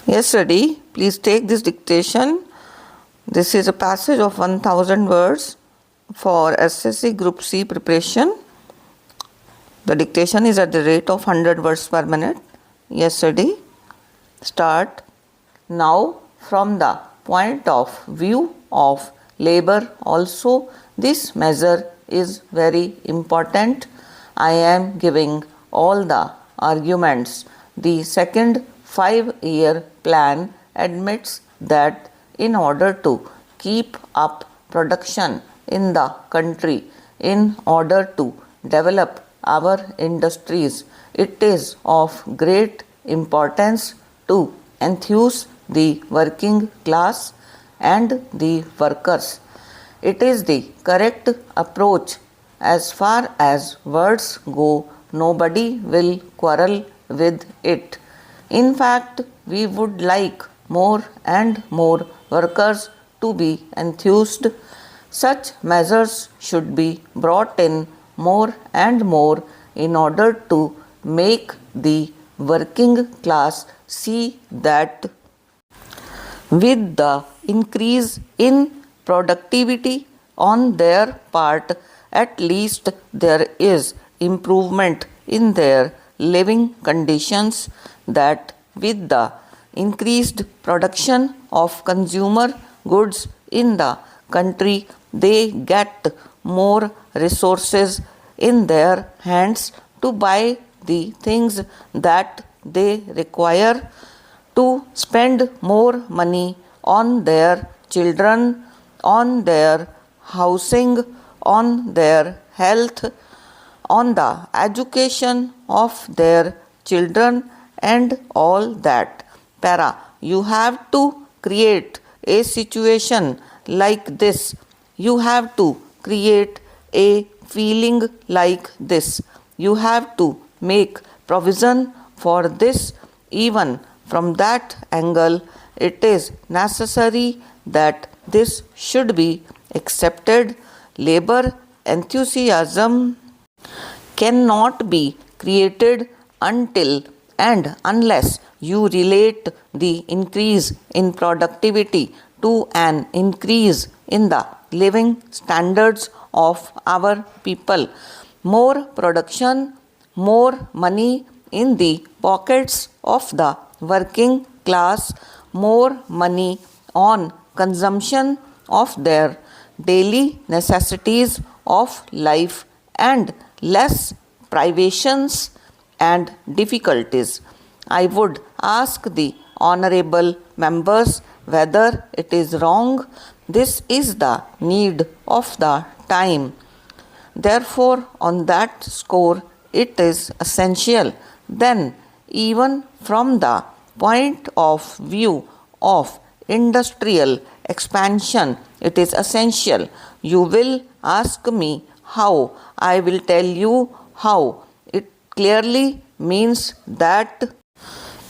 Yes, ready. Please take this dictation. This is a passage of 1000 words for SSC Group C preparation. The dictation is at the rate of 100 words per minute. Yes, ready. Start. Now, from the point of view of labor also, this measure is very important. I am giving all the arguments. The second 5-year plan admits that in order to keep up production in the country, in order to develop our industries, it is of great importance to enthuse the working class and the workers. It is the correct approach. As far as words go, nobody will quarrel with it. In fact, we would like more and more workers to be enthused. Such measures should be brought in more and more in order to make the working class see that with the increase in productivity on their part, at least there is improvement in their living conditions, that with the increased production of consumer goods in the country, they get more resources in their hands to buy the things that they require, to spend more money on their children, on their housing, on their health, on the education of their children, and all that. Para, you have to create a situation like this. You have to create a feeling like this. You have to make provision for this. Even from that angle, it is necessary that this should be accepted. Labor enthusiasm cannot be created until and unless you relate the increase in productivity to an increase in the living standards of our people. More production, more money in the pockets of the working class, more money on consumption of their daily necessities of life, and less privations and difficulties. I would ask the honorable members whether it is wrong. This is the need of the time. Therefore, on that score, it is essential. Then, even from the point of view of industrial expansion, it is essential. You will ask me how. I will tell you how. It clearly means that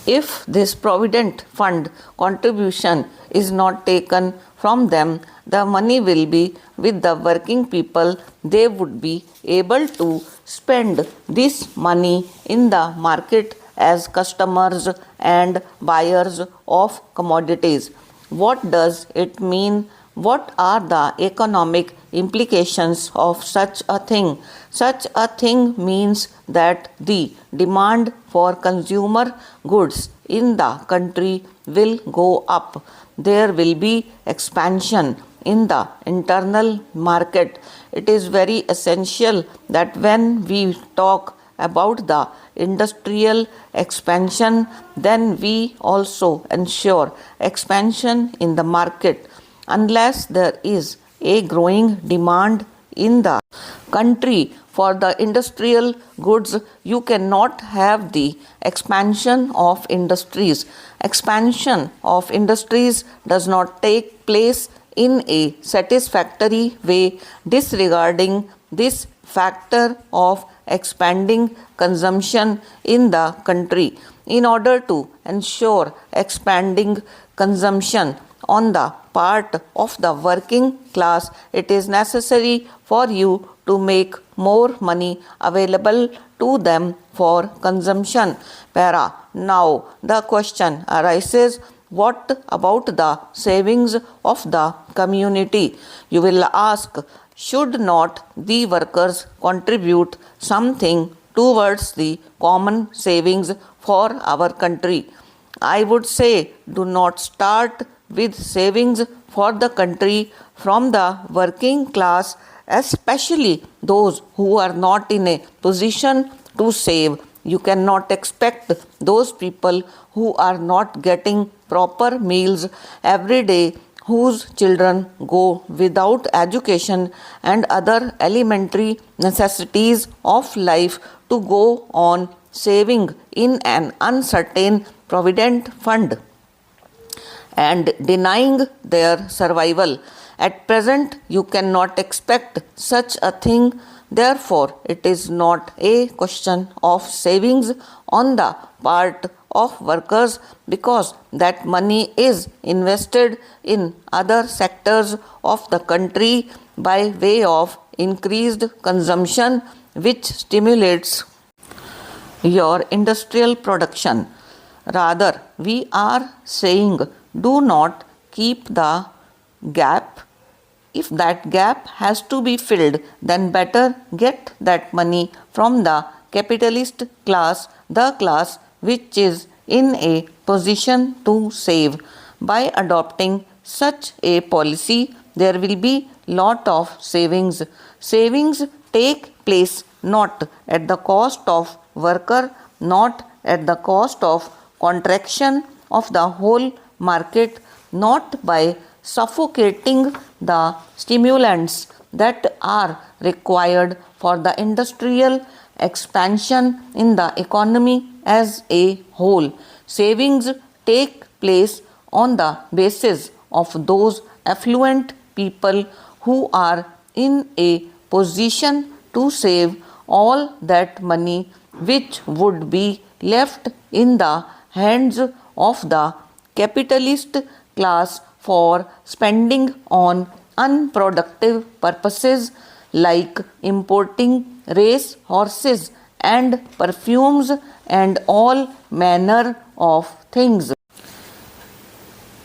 if this provident fund contribution is not taken from them, the money will be with the working people. They would be able to spend this money in the market as customers and buyers of commodities. What does it mean? What are the economic implications of such a thing? Such a thing means that the demand for consumer goods in the country will go up. There will be expansion in the internal market. It is very essential that when we talk about the industrial expansion, then we also ensure expansion in the market. Unless there is a growing demand in the country for the industrial goods, you cannot have the expansion of industries. Expansion of industries does not take place in a satisfactory way, disregarding this factor of expanding consumption in the country. In order to ensure expanding consumption on the part of the working class, it is necessary for you to make more money available to them for consumption. Para. Now the question arises, what about the savings of the community? You will ask, should not the workers contribute something towards the common savings for our country? I would say, do not start with savings for the country from the working class, especially those who are not in a position to save. You cannot expect those people who are not getting proper meals every day, whose children go without education and other elementary necessities of life, to go on saving in an uncertain provident fund and denying their survival. At present, you cannot expect such a thing. Therefore, it is not a question of savings on the part of workers, because that money is invested in other sectors of the country by way of increased consumption, which stimulates your industrial production. Rather, we are saying, do not keep the gap. If that gap has to be filled, then better get that money from the capitalist class, the class which is in a position to save. By adopting such a policy, there will be lot of savings. Savings take place not at the cost of worker, not at the cost of contraction of the whole market, not by suffocating the stimulants that are required for the industrial expansion in the economy as a whole. Savings take place on the basis of those affluent people who are in a position to save all that money which would be left in the hands of the capitalist class for spending on unproductive purposes like importing race horses and perfumes and all manner of things.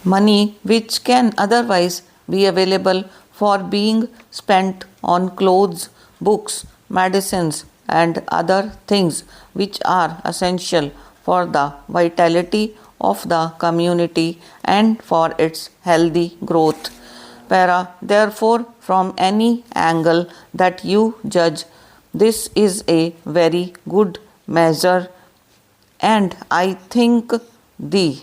Money which can otherwise be available for being spent on clothes, books, medicines and other things which are essential for the vitality of the community and for its healthy growth. Therefore, from any angle that you judge, this is a very good measure, and I think the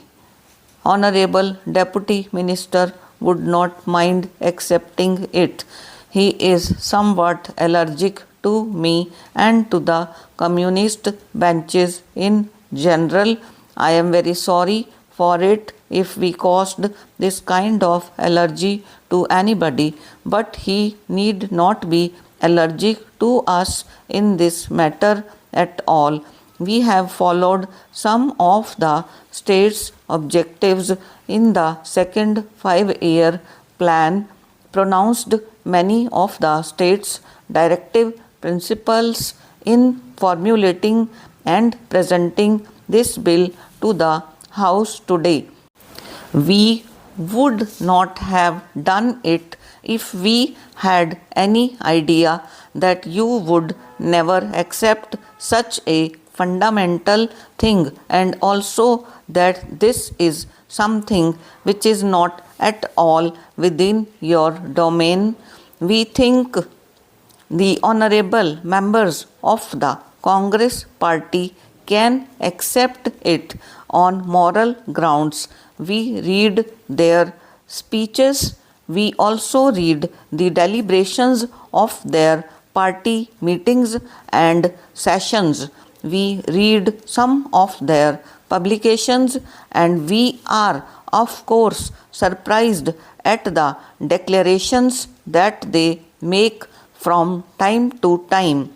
Honorable Deputy Minister would not mind accepting it. He is somewhat allergic to me and to the communist benches in general. I am very sorry for it if we caused this kind of allergy to anybody, but he need not be allergic to us in this matter at all. We have followed some of the state's objectives in the second 5-year plan, pronounced many of the state's directive principles in formulating and presenting this bill to the House today. We would not have done it if we had any idea that you would never accept such a fundamental thing, and also that this is something which is not at all within your domain. We think the honorable members of the Congress party can accept it on moral grounds. We read their speeches. We also read the deliberations of their party meetings and sessions. We read some of their publications, and we are, of course, surprised at the declarations that they make from time to time.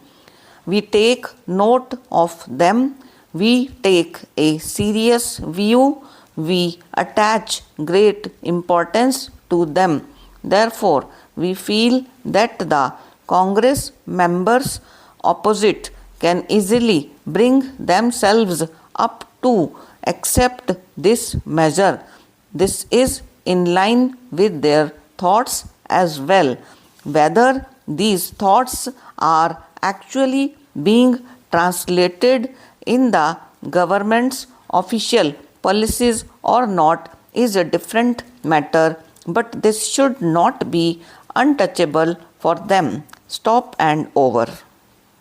We take note of them. We take a serious view we attach great importance to them. Therefore, we feel that the Congress members opposite can easily bring themselves up to accept this measure. This is in line with their thoughts as well. Whether these thoughts are actually being translated in the government's official policies or not is a different matter, but this should not be untouchable for them. Stop and over.